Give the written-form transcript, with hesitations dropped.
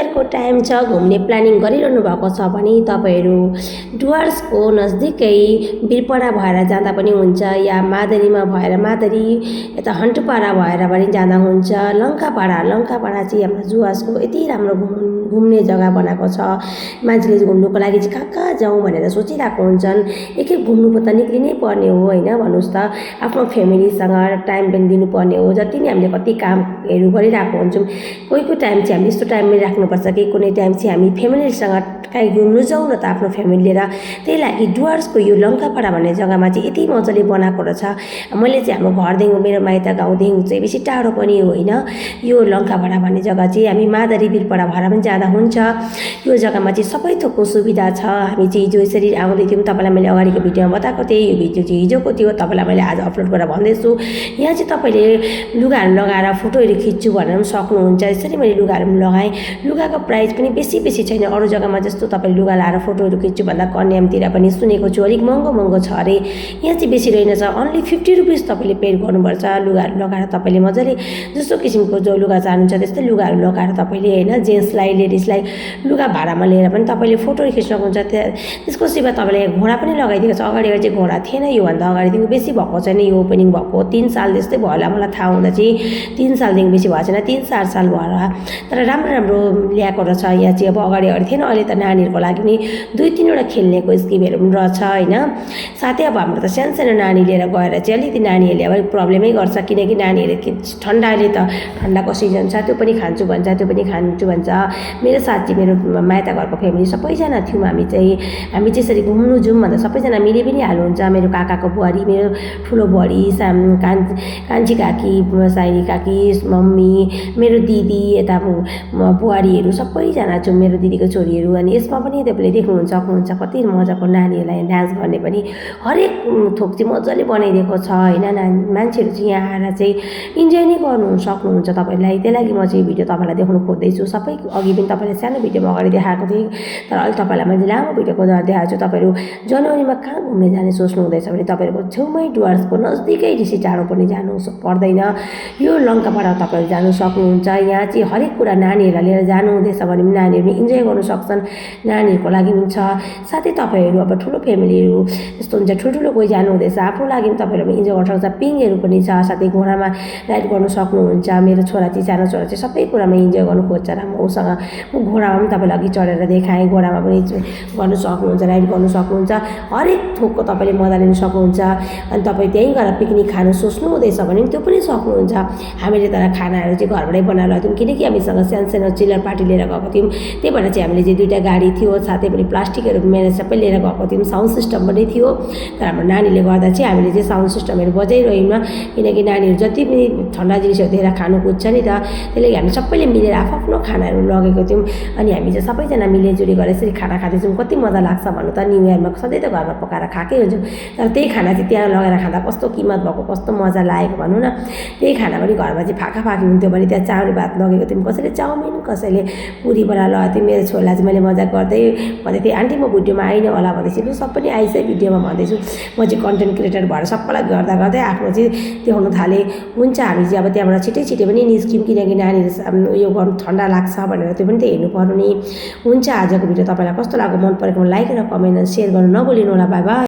शनिबारको टाइम छ, घुम्ने प्लानिङ गरिरहनु भएको छ भने तपाईँहरू डुवर्सको नजिकै बिरपडा भएर जाँदा पनि हुन्छ, या मादरीमा भएर मादरी यता हन्टुपाडा भएर पनि जाँदा हुन्छ। लङ्कापाडा चाहिँ हाम्रो डुवर्सको यति राम्रो घुम्ने जग्गा बनाएको छ। मान्छेले घुम्नुको लागि चाहिँ कहाँ कहाँ जाउँ भनेर सोचिरहेको हुन्छन्। एकखेप घुम्नु त निक्लिनै पर्ने हो होइन, भन्नुहोस् त। आफ्नो फ्यामिलीसँग टाइम पनि दिनुपर्ने हो। जति नै हामीले कति कामहरू गरिरहेको हुन्छौँ, कोही टाइम चाहिँ हामीले यस्तो टाइममै राख्नुपर्छ कि कुनै टाइम चाहिँ हामी फ्यामिलीसँग काहीँ घुम्नु जाउँ न त आफ्नो फ्यामिली लिएर। त्यही लागि डुवर्सको यो लङ्कापाडा भन्ने जग्गामा चाहिँ यति मजाले बनाएको रहेछ। मैले चाहिँ हाम्रो घरदेखि मेरो माइत गाउँदेखि चाहिँ बेसी टाढो पनि होइन यो लङ्कापाडा भन्ने जग्गा चाहिँ। हामी मादरी बिरपडा भएर पनि जाँदा हुन्छ। यो जग्गामा चाहिँ सबै थोकको सुविधा छ। हामी चाहिँ हिजो यसरी आउँदै थियौँ, तपाईँलाई मैले अगाडिको भिडियोमा बताएको थिएँ। यो भिडियो चाहिँ हिजोको थियो, तपाईँलाई मैले आज अपलोड गरेर भन्दैछु। यहाँ चाहिँ तपाईँले लुगाहरू लगाएर फोटोहरू खिच्छु भनेर पनि सक्नुहुन्छ। यसरी मैले लुगाहरू पनि लगाएँ। लुगाको प्राइस पनि बेसी छैन। अरू जग्गामा जस्तो तपाईँले लुगा लाएर फोटोहरू खिच्छु भन्दा कन्यामतिर पनि सुनेको छु अलिक महँगो छ अरे। यहाँ चाहिँ बेसी रहेनछ, अन्ली 50 रुपिस तपाईँले पेड गर्नुपर्छ। लुगाहरू लगाएर तपाईँले मजाले जस्तो किसिमको जो लुगा चाहनुहुन्छ त्यस्तै लुगाहरू लगाएर तपाईँले होइन, जेन्ट्सलाई लेडिजलाई लुगा भाडामा लिएर पनि तपाईँले फोटोहरू खिच्न सक्नुहुन्छ। त्यसको सिवा तपाईँले घोडा पनि लगाइदिएको छ। अगाडि चाहिँ घोडा थिएन, योभन्दा अगाडिदेखि बेसी भएको छैन। यो ओपनिङ भएको 3 साल जस्तै भयो होला मलाई थाहा हुँदा चाहिँ। 3 सालदेखि बेसी भएको छैन, 3-4 साल भयो होला। तर राम्रो ल्याएको रहेछ यहाँ चाहिँ। अब अगाडि थिएन, अहिले त नानीहरूको लागि नि 2-3वटा खेल्नेको स्किमहरू पनि रहेछ होइन। साथै अब हाम्रो त सानो नानी लिएर गएर चाहिँ अलिकति नानीहरूले अब प्रब्लमै गर्छ, किनकि नानीहरूले ठन्डाले त ठन्डाको सिजन छ, त्यो पनि खान्छु भन्छ, त्यो पनि खान्छु भन्छ। मेरो साथी, मेरो माइत घरको फ्यामिली सबैजना थियौँ। हामी चाहिँ यसरी घुम्नु जाउँ भन्दा सबैजना मिली पनि हाल्नुहुन्छ। मेरो काकाको बुहारी, मेरो ठुलो बुहारी, कान्छी काकी, साइनी काकी, मम्मी, मेरो दिदी, यता बुहारीहरू सबैजना छौँ, मेरो दिदीको छोरीहरू। अनि यसमा पनि तपाईँले सक्नुहुन्छ कति मजाको नानीहरूलाई डान्स गर्ने पनि हरेक थोक चाहिँ मजाले बनाइदिएको छ होइन। मान्छेहरू चाहिँ यहाँ आएर चाहिँ इन्जोय नै गर्नु सक्नुहुन्छ तपाईँलाई। त्यही लागि म चाहिँ भिडियो तपाईँलाई देखाउनु खोज्दैछु। सबै अघि पनि तपाईँलाई सानो भिडियोमा अगाडि देखाएको थिएँ, तर अहिले तपाईँलाई मैले लामो भिडियोको द्वारा देखाएको छु। तपाईँहरू जनवरीमा कहाँ घुम्ने जाने सोच्नु हुँदैछ भने तपाईँहरूको छेउमै डुवर्सको नजिकै बेसी टाढो पनि जानु पर्दैन। यो लङ्कापाडा तपाईँहरू जानु सक्नुहुन्छ। यहाँ चाहिँ हरेक कुरा नानीहरूलाई लिएर जानु हुँदैछ भने पनि नानीहरू पनि इन्जोय गर्नु सक्छन्, नानीहरूको लागि पनि छ। साथै तपाईँहरू अब ठुलो फ्यामिलीहरू जस्तो हुन्छ, ठुल्ठुलो कोही जानु हुँदैछ, आफ्नो लागि पनि तपाईँहरू पनि इन्जोय गर्नु सक्छ। पिङहरू पनि छ, साथै घोडामा राइड गर्नु सक्नुहुन्छ। मेरो छोरा चाहिँ, सानो छोरा चाहिँ सबै कुरामा इन्जोय गर्नु खोज्छ र म घोडामा पनि तपाईँलाई अघि चढेर देखाएँ। घोडामा पनि गर्नु सक्नुहुन्छ, राइड गर्नु सक्नुहुन्छ। हरेक थोकको तपाईँले मजा लिनु सक्नुहुन्छ। अनि तपाईँ त्यहीँ गएर पिकनिक खानु सोच्नु हुँदैछ भने त्यो पनि सक्नुहुन्छ। हामीले तर खानाहरू चाहिँ घरबाटै बनाएर लगेको थियौँ, किनकि हामीसँग सानो चिल्लर पार्टी लिएर गएको थियौँ। त्यही भएर चाहिँ हामीले चाहिँ 2टा गाडी थियो, साथै पनि प्लास्टिकहरू पनि सबै लिएर गएको थियौँ। साउन्ड सिस्टम पनि थियो, तर हाम्रो नानीले गर्दा चाहिँ हामीले चाहिँ साउन्ड सिस्टमहरू बजाइरह्यौँ, किनकि नानीहरू जति पनि ठन्डा जिनिसहरू दिएर खानु खोज्छ नि त। त्यही लागि हामी सबैले मिलेर आफ्नो खानाहरू लगेको थियौँ। अनि हामी चाहिँ सबैजना मिलेजुली गरेर यसरी खाना खाँदैछौँ। कति मजा लाग्छ भन्नु त। न्यु इयरमा सधैँ त घरमा पकाएर खाएकै हुन्छौँ, तर त्यही खाना चाहिँ त्यहाँ लगेर खाँदा कस्तो किमत भएको, कस्तो मजा लागेको भनौँ न। त्यही खाना पनि घरमा चाहिँ फाका हुन्थ्यो भने त्यहाँ चाउमिन भात लगेको थियौँ, कसैले चाउमिन, कसैले पुरी बनाएर लगेको थियौँ। मेरो छोरालाई चाहिँ मैले मजाक गर्दै भन्दै थिएँ, आन्टी म भिडियोमा आइन होला भन्दैछु। लु सबै नै आइसै भिडियोमा भन्दैछु। म चाहिँ कन्टेन्ट क्रिएटर भएर सबैलाई गर्दै आफ्नो चाहिँ देखाउनु थालेँ। हुन्छ, हामी चाहिँ अब त्यहाँबाट छिटै पनि निस्क्यौँ, किनकि नानीहरू उयो गर्नु ठन्डा लाग्छ भनेर त्यो पनि त हेर्नु पर्यो नि। हुन्छ, आजको भिडियो तपाईँलाई कस्तो लाग्यो, मन परेको लाइक र कमेन्ट र सेयर गर्नु नभुलिनु होला। By by.